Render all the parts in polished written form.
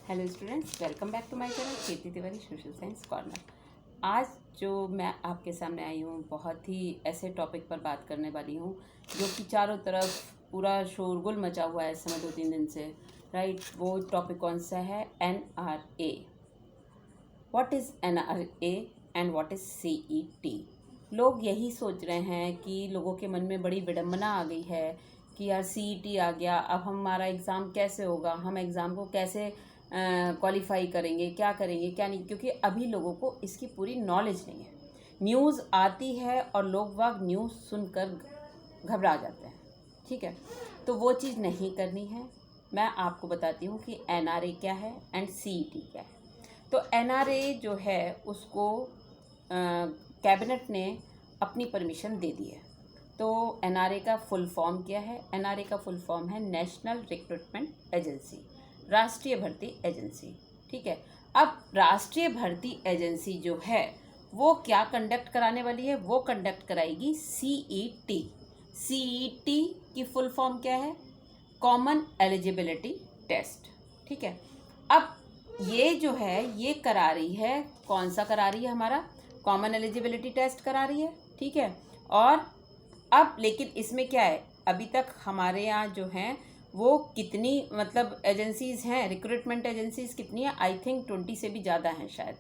Hello students, welcome back to my channel Kirti Tiwari social science corner. आज जो मैं आपके सामने आई हूँ बहुत ही ऐसे टॉपिक पर बात करने वाली हूँ जो कि चारों तरफ पूरा शोरगुल मचा हुआ है इस समय 2-3 दिन से, राइट। वो टॉपिक कौन सा है? NRA। What is NRA and what is CET? लोग यही सोच रहे हैं कि लोगों के मन में बड़ी विडंबना आ गई है कि यार CET आ गया, अब हमारा एग्ज़ाम कैसे होगा, हम एग्ज़ाम को कैसे क्वालिफाई करेंगे, क्या करेंगे क्या नहीं, क्योंकि अभी लोगों को इसकी पूरी नॉलेज नहीं है। न्यूज़ आती है और लोग वाग न्यूज़ सुनकर घबरा जाते हैं, ठीक है। तो वो चीज़ नहीं करनी है। मैं आपको बताती हूँ कि NRA क्या है एंड CET क्या है। तो NRA जो है उसको कैबिनेट ने अपनी परमिशन दे दी है। तो NRA का फुल फॉर्म क्या है? NRA का फुल फॉर्म है नेशनल रिक्रूटमेंट एजेंसी, राष्ट्रीय भर्ती एजेंसी, ठीक है। अब राष्ट्रीय भर्ती एजेंसी जो है वो क्या कंडक्ट कराने वाली है? वो कंडक्ट कराएगी CET। CET की फुल फॉर्म क्या है? कॉमन एलिजिबिलिटी टेस्ट, ठीक है। अब ये जो है ये करा रही है, कौन सा करा रही है? हमारा कॉमन एलिजिबिलिटी टेस्ट करा रही है, ठीक है। और अब लेकिन इसमें क्या है, अभी तक हमारे यहाँ जो हैं वो कितनी मतलब एजेंसीज़ हैं, रिक्रूटमेंट एजेंसीज़ कितनी है? आई थिंक 20 से भी ज़्यादा हैं शायद,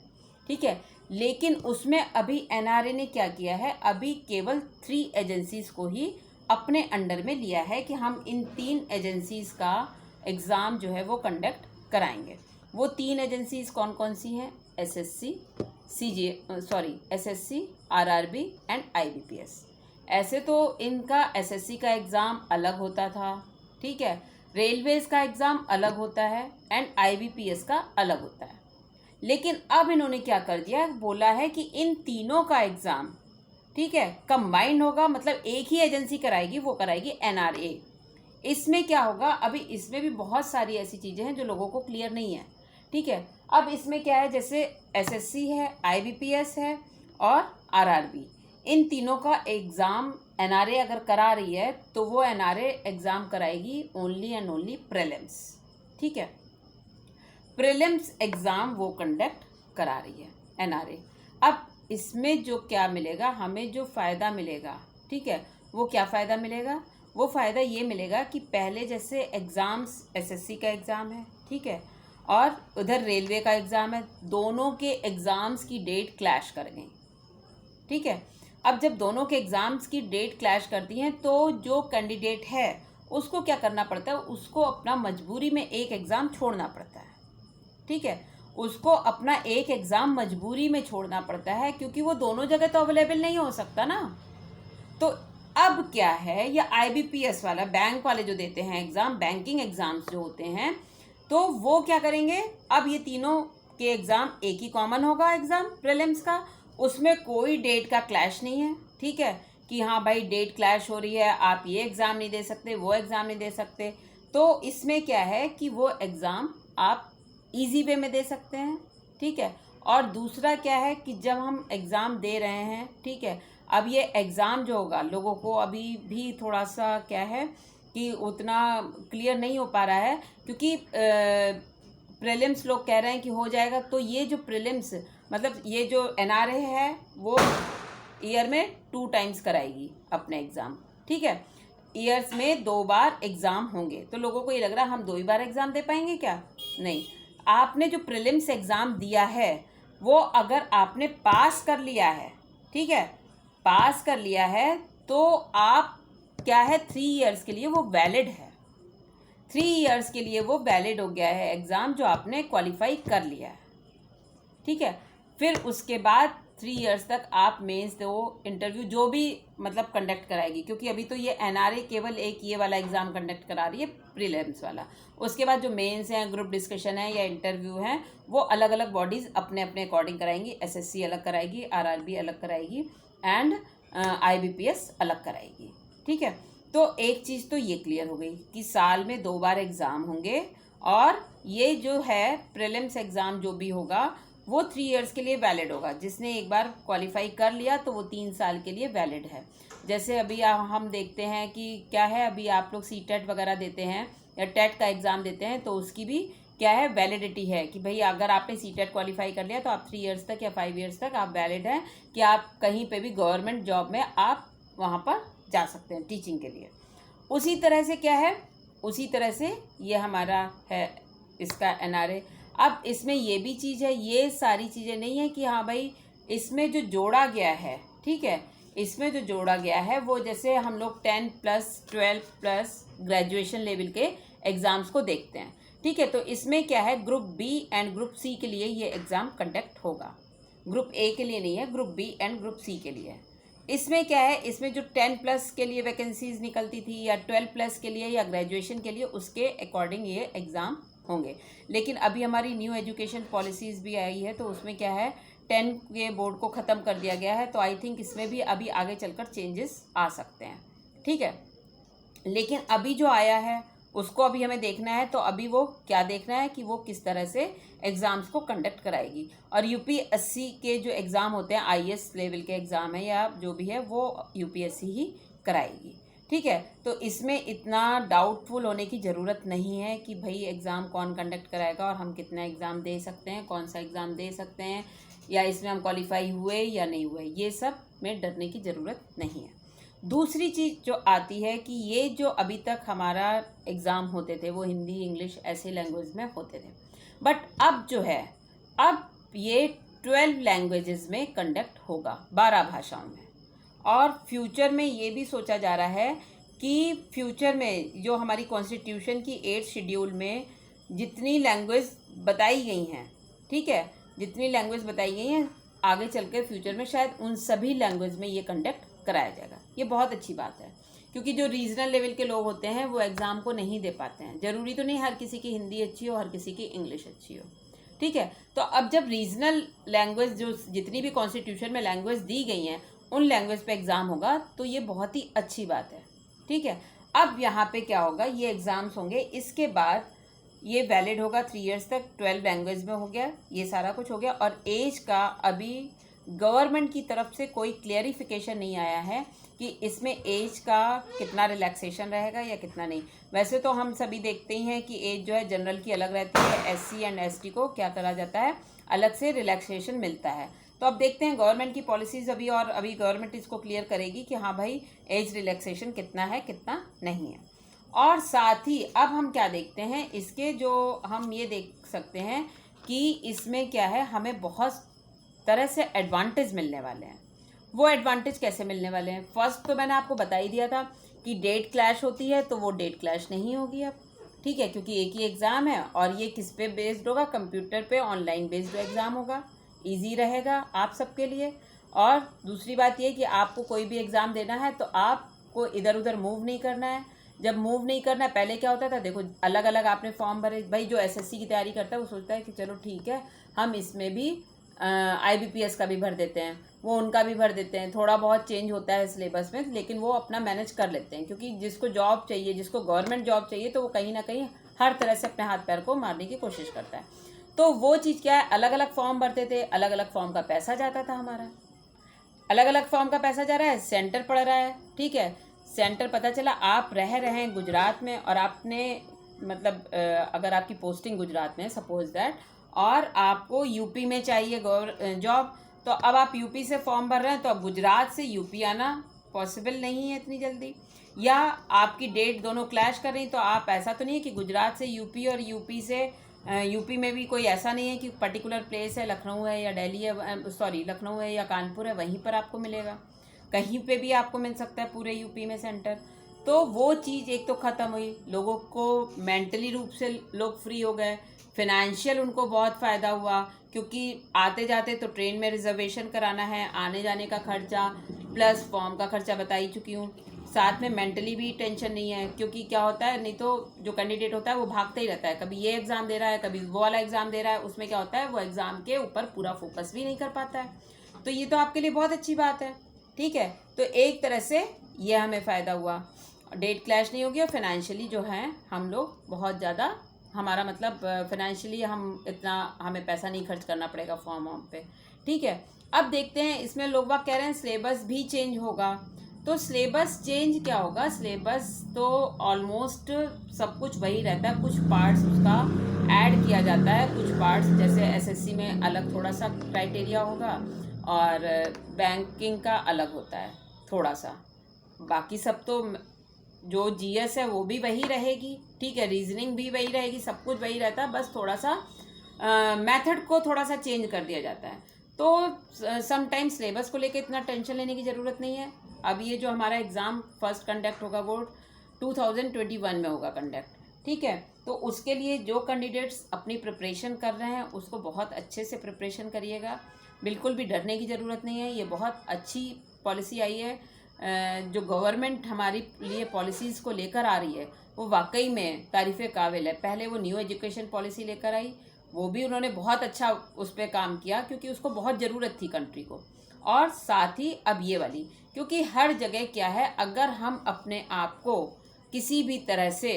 ठीक है। लेकिन उसमें अभी NRA ने क्या किया है, अभी केवल 3 एजेंसीज़ को ही अपने अंडर में लिया है कि हम इन 3 एजेंसीज़ का एग्ज़ाम जो है वो कंडक्ट कराएंगे। वो 3 एजेंसीज़ कौन कौन सी हैं? SSC, SSC, RRB and IBPS। ऐसे तो इनका SSC का एग्ज़ाम अलग होता था, ठीक है, रेलवेज़ का एग्ज़ाम अलग होता है एंड IBPS का अलग होता है। लेकिन अब इन्होंने क्या कर दिया, बोला है कि इन तीनों का एग्ज़ाम, ठीक है, कंबाइंड होगा, मतलब एक ही एजेंसी कराएगी, वो कराएगी NRA। इसमें क्या होगा, अभी इसमें भी बहुत सारी ऐसी चीज़ें हैं जो लोगों को क्लियर नहीं है, ठीक है। अब इसमें क्या है, जैसे SSC है, IBPS है और RRB, इन तीनों का एग्ज़ाम NRA अगर करा रही है तो वो NRA एग्ज़ाम कराएगी ओनली एंड ओनली प्रीलिम्स, ठीक है। प्रीलिम्स एग्ज़ाम वो कंडक्ट करा रही है NRA। अब इसमें जो क्या मिलेगा, हमें जो फ़ायदा मिलेगा, ठीक है, वो क्या फ़ायदा मिलेगा? वो फ़ायदा ये मिलेगा कि पहले जैसे एग्ज़ाम्स SSC का एग्ज़ाम है, ठीक है, और उधर रेलवे का एग्ज़ाम है, दोनों के एग्ज़ाम्स की डेट क्लैश कर गई, ठीक है। अब जब दोनों के एग्ज़ाम्स की डेट क्लैश करती हैं तो जो कैंडिडेट है उसको क्या करना पड़ता है, उसको अपना मजबूरी में एक एग्ज़ाम छोड़ना पड़ता है, ठीक है। उसको अपना एक एग्ज़ाम मजबूरी में छोड़ना पड़ता है क्योंकि वो दोनों जगह तो अवेलेबल नहीं हो सकता ना। तो अब क्या है, या IBPS वाला, बैंक वाले जो देते हैं एग्ज़ाम, बैंकिंग एग्ज़ाम्स जो होते हैं, तो वो क्या करेंगे, अब ये तीनों के एग्ज़ाम एक ही कॉमन होगा एग्ज़ाम प्रीलिम्स का, उसमें कोई डेट का क्लैश नहीं है, ठीक है, कि हाँ भाई डेट क्लैश हो रही है, आप ये एग्ज़ाम नहीं दे सकते, वो एग्ज़ाम नहीं दे सकते। तो इसमें क्या है कि वो एग्ज़ाम आप ईजी वे में दे सकते हैं, ठीक है। और दूसरा क्या है कि जब हम एग्ज़ाम दे रहे हैं, ठीक है, अब ये एग्ज़ाम जो होगा लोगों को अभी भी थोड़ा सा क्या है कि उतना क्लियर नहीं हो पा रहा है, क्योंकि प्रीलिम्स लोग कह रहे हैं कि हो जाएगा। तो ये जो प्रीलिम्स मतलब ये जो NRA है वो ईयर में 2 टाइम्स कराएगी अपने एग्ज़ाम, ठीक है। ईयर्स में 2 बार एग्ज़ाम होंगे, तो लोगों को ये लग रहा है हम 2 ही बार एग्ज़ाम दे पाएंगे क्या? नहीं। आपने जो प्रीलिम्स एग्ज़ाम दिया है वो अगर आपने पास कर लिया है, ठीक है, पास कर लिया है, तो आप क्या है 3 ईयर्स के लिए वो वैलिड है, 3 ईयर्स के लिए वो वैलिड हो गया है एग्ज़ाम जो आपने क्वालिफाई कर लिया है, ठीक है। फिर उसके बाद 3 ईयर्स तक आप मेंस दो, इंटरव्यू जो भी मतलब कंडक्ट कराएगी, क्योंकि अभी तो ये NRA केवल एक ये वाला एग्ज़ाम कंडक्ट करा रही है प्रीलिम्स वाला। उसके बाद जो मेंस हैं, ग्रुप डिस्कशन है या इंटरव्यू हैं, वो अलग अलग बॉडीज़ अपने अपने अकॉर्डिंग कराएंगी। SSC अलग कराएगी, RRB अलग कराएगी एंड IBPS अलग कराएगी, ठीक है। तो एक चीज़ तो ये क्लियर हो गई कि साल में 2 बार एग्ज़ाम होंगे, और ये जो है प्रीलिम्स एग्ज़ाम जो भी होगा वो 3 ईयर्स के लिए वैलिड होगा। जिसने एक बार क्वालिफाई कर लिया तो वो 3 साल के लिए वैलिड है। जैसे अभी हम देखते हैं कि क्या है, अभी आप लोग CTET वगैरह देते हैं या टेट का एग्ज़ाम देते हैं, तो उसकी भी क्या है, वैलिडिटी है कि भाई अगर आपने सीटेट क्वालिफाई कर लिया तो आप 3 इयर्स तक या 5 इयर्स तक आप वैलिड हैं कि आप कहीं पे भी गवर्नमेंट जॉब में आप वहाँ पर जा सकते हैं टीचिंग के लिए। उसी तरह से क्या है, उसी तरह से ये हमारा है इसका NRA। अब इसमें ये भी चीज़ है, ये सारी चीज़ें नहीं है कि हाँ भाई इसमें जो जोड़ा गया है, ठीक है, इसमें जो जोड़ा गया है वो जैसे हम लोग 10+, 12+ ग्रेजुएशन लेवल के एग्ज़ाम्स को देखते हैं, ठीक है। तो इसमें क्या है, group B and group C के लिए ये एग्ज़ाम कंडक्ट होगा, ग्रुप ए के लिए नहीं है, group B and group C के लिए। इसमें क्या है, इसमें जो 10+ के लिए वैकेंसीज निकलती थी या 12+ के लिए या ग्रेजुएशन के लिए, उसके अकॉर्डिंग ये एग्ज़ाम होंगे। लेकिन अभी हमारी न्यू एजुकेशन पॉलिसीज़ भी आई है, तो उसमें क्या है 10 के बोर्ड को ख़त्म कर दिया गया है, तो आई थिंक इसमें भी अभी आगे चलकर चेंजेस आ सकते हैं, ठीक है। लेकिन अभी जो आया है उसको अभी हमें देखना है, तो अभी वो क्या देखना है कि वो किस तरह से एग्ज़ाम्स को कंडक्ट कराएगी। और UPSC के जो एग्ज़ाम होते हैं, IAS लेवल के एग्ज़ाम है या जो भी है, वो UPSC ही कराएगी, ठीक है। तो इसमें इतना डाउटफुल होने की ज़रूरत नहीं है कि भाई एग्ज़ाम कौन कंडक्ट कराएगा और हम कितना एग्ज़ाम दे सकते हैं, कौन सा एग्ज़ाम दे सकते हैं, या इसमें हम क्वालिफाई हुए या नहीं हुए, ये सब में डरने की ज़रूरत नहीं है। दूसरी चीज़ जो आती है कि ये जो अभी तक हमारा एग्ज़ाम होते थे वो हिंदी, इंग्लिश ऐसे लैंग्वेज में होते थे, बट अब जो है, अब ये 12 लैंग्वेजेस में कंडक्ट होगा, 12 भाषाओं में। और फ्यूचर में ये भी सोचा जा रहा है कि फ्यूचर में जो हमारी कॉन्स्टिट्यूशन की 8th शेड्यूल में जितनी लैंग्वेज बताई गई हैं, ठीक है, जितनी लैंग्वेज बताई गई हैं, आगे चल कर फ्यूचर में शायद उन सभी लैंग्वेज में ये कंडक्ट कराया जाएगा। ये बहुत अच्छी बात है, क्योंकि जो रीजनल लेवल के लोग होते हैं वो एग्ज़ाम को नहीं दे पाते हैं। ज़रूरी तो नहीं हर किसी की हिंदी अच्छी हो, हर किसी की इंग्लिश अच्छी हो, ठीक है। तो अब जब रीजनल लैंग्वेज जो जितनी भी कॉन्स्टिट्यूशन में लैंग्वेज दी गई हैं उन लैंग्वेज पे एग्ज़ाम होगा, तो ये बहुत ही अच्छी बात है, ठीक है। अब यहाँ पे क्या होगा, ये एग्ज़ाम्स होंगे, इसके बाद ये वैलिड होगा 3 इयर्स तक, 12 लैंग्वेज में हो गया, ये सारा कुछ हो गया। और एज का अभी गवर्नमेंट की तरफ से कोई क्लियरिफिकेशन नहीं आया है कि इसमें एज का कितना रिलैक्सेशन रहेगा या कितना नहीं। वैसे तो हम सभी देखते ही हैं कि एज जो है जनरल की अलग रहती है, SC एंड ST को क्या करा जाता है, अलग से रिलैक्सेशन मिलता है। तो अब देखते हैं गवर्नमेंट की पॉलिसीज़ अभी, और अभी गवर्नमेंट इसको क्लियर करेगी कि हाँ भाई एज रिलैक्सेशन कितना है कितना नहीं है। और साथ ही अब हम क्या देखते हैं, इसके जो हम ये देख सकते हैं कि इसमें क्या है, हमें बहुत तरह से एडवांटेज मिलने वाले हैं। वो एडवांटेज कैसे मिलने वाले हैं, फर्स्ट तो मैंने आपको बता ही दिया था कि डेट क्लैश होती है, तो वो डेट क्लैश नहीं होगी अब, ठीक है, क्योंकि एक ही एग्ज़ाम है। और ये किस पे बेस्ड होगा, कंप्यूटर पे ऑनलाइन बेस्ड एग्ज़ाम होगा, ईजी रहेगा आप सबके लिए। और दूसरी बात ये कि आपको कोई भी एग्ज़ाम देना है तो आपको इधर उधर मूव नहीं करना है। जब मूव नहीं करना है, पहले क्या होता था, देखो अलग अलग आपने फॉर्म भरे, भाई जो SSC की तैयारी करता है वो सोचता है कि चलो ठीक है हम इसमें भी IBPS का भी भर देते हैं, वो उनका भी भर देते हैं, थोड़ा बहुत चेंज होता है सिलेबस में, लेकिन वो अपना मैनेज कर लेते हैं, क्योंकि जिसको जॉब चाहिए, जिसको गवर्नमेंट जॉब चाहिए, तो वो कहीं ना कहीं हर तरह से अपने हाथ पैर को मारने की कोशिश करता है। तो वो चीज़ क्या है, अलग अलग फॉर्म भरते थे, अलग अलग फॉर्म का पैसा जाता था हमारा, अलग अलग फॉर्म का पैसा जा रहा है, सेंटर पड़ रहा है, ठीक है। सेंटर पता चला आप रह रहे हैं गुजरात में, और आपने मतलब अगर आपकी पोस्टिंग गुजरात में सपोज दैट, और आपको यूपी में चाहिए जॉब, तो अब आप यूपी से फॉर्म भर रहे हैं, तो अब गुजरात से यूपी आना पॉसिबल नहीं है इतनी जल्दी, या आपकी डेट दोनों क्लैश कर रही, तो आप ऐसा तो नहीं है कि गुजरात से यूपी और यूपी से यूपी में भी कोई ऐसा नहीं है कि पर्टिकुलर प्लेस है, लखनऊ है या दिल्ली है, सॉरी लखनऊ है या कानपुर है, वहीं पर आपको मिलेगा, कहीं पे भी आपको मिल सकता है पूरे यूपी में सेंटर। तो वो चीज़ एक तो ख़त्म हुई, लोगों को मेंटली रूप से लोग फ्री हो गए, फिनेंशियल उनको बहुत फ़ायदा हुआ, क्योंकि आते जाते तो ट्रेन में रिजर्वेशन कराना है, आने जाने का खर्चा प्लस फॉर्म का खर्चा बता ही चुकी हूँ, साथ में मेंटली भी टेंशन नहीं है, क्योंकि क्या होता है, नहीं तो जो कैंडिडेट होता है वो भागता ही रहता है, कभी ये एग्ज़ाम दे रहा है, कभी वो वाला एग्ज़ाम दे रहा है, उसमें क्या होता है वो एग्ज़ाम के ऊपर पूरा फोकस भी नहीं कर पाता है। तो ये तो आपके लिए बहुत अच्छी बात है, ठीक है। तो एक तरह से ये हमें फ़ायदा हुआ, डेट क्लैश नहीं होगी, और फाइनेंशियली जो है हम लोग बहुत ज़्यादा, हमारा मतलब फाइनेंशियली हम इतना, हमें पैसा नहीं खर्च करना पड़ेगा फॉर्म पे, ठीक है। अब देखते हैं, इसमें लोग बाग कह रहे हैं सिलेबस भी चेंज होगा, तो सिलेबस चेंज क्या होगा, सिलेबस तो ऑलमोस्ट सब कुछ वही रहता है, कुछ पार्ट्स उसका ऐड किया जाता है, कुछ पार्ट्स जैसे एसएससी में अलग थोड़ा सा क्राइटेरिया होगा और बैंकिंग का अलग होता है थोड़ा सा, बाकी सब तो जो जीएस है वो भी वही रहेगी, ठीक है, रीजनिंग भी वही रहेगी, सब कुछ वही रहता है, बस थोड़ा सा मेथड को थोड़ा सा चेंज कर दिया जाता है। तो समटाइम्स सिलेबस को लेके इतना टेंशन लेने की ज़रूरत नहीं है। अब ये जो हमारा एग्ज़ाम फर्स्ट कंडक्ट होगा वो 2021 में होगा कंडक्ट, ठीक है। तो उसके लिए जो कैंडिडेट्स अपनी प्रिपरेशन कर रहे हैं उसको बहुत अच्छे से प्रिपरेशन करिएगा, बिल्कुल भी डरने की ज़रूरत नहीं है। ये बहुत अच्छी पॉलिसी आई है, जो गवर्नमेंट हमारी लिए पॉलिसीज़ को लेकर आ रही है वो वाकई में तारीफ़ काबिल है। पहले वो न्यू एजुकेशन पॉलिसी लेकर आई, वो भी उन्होंने बहुत अच्छा उस पर काम किया क्योंकि उसको बहुत ज़रूरत थी कंट्री को, और साथ ही अब ये वाली, क्योंकि हर जगह क्या है, अगर हम अपने आप को किसी भी तरह से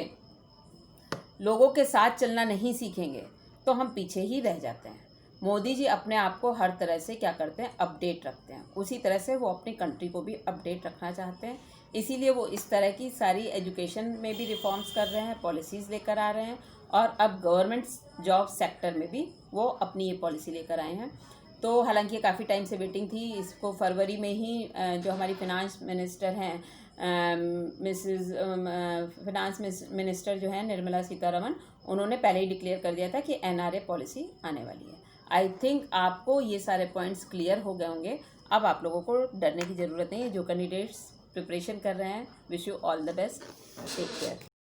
लोगों के साथ चलना नहीं सीखेंगे तो हम पीछे ही रह जाते हैं। मोदी जी अपने आप को हर तरह से क्या करते हैं, अपडेट रखते हैं, उसी तरह से वो अपनी कंट्री को भी अपडेट रखना चाहते हैं, इसीलिए वो इस तरह की सारी एजुकेशन में भी रिफॉर्म्स कर रहे हैं, पॉलिसीज़ लेकर आ रहे हैं, और अब गवर्नमेंट जॉब सेक्टर में भी वो अपनी ये पॉलिसी लेकर आए हैं। तो हालांकि ये काफ़ी टाइम से वेटिंग थी, इसको फरवरी में ही जो हमारी फिनांस मिनिस्टर हैं फिनांस मिनिस्टर जो है निर्मला सीतारमण, उन्होंने पहले ही डिक्लेयर कर दिया था कि एनआरए पॉलिसी आने वाली है। आई थिंक आपको ये सारे पॉइंट्स क्लियर हो गए होंगे, अब आप लोगों को डरने की ज़रूरत नहीं है। जो कैंडिडेट्स प्रिपरेशन कर रहे हैं, wish you all the best, take care.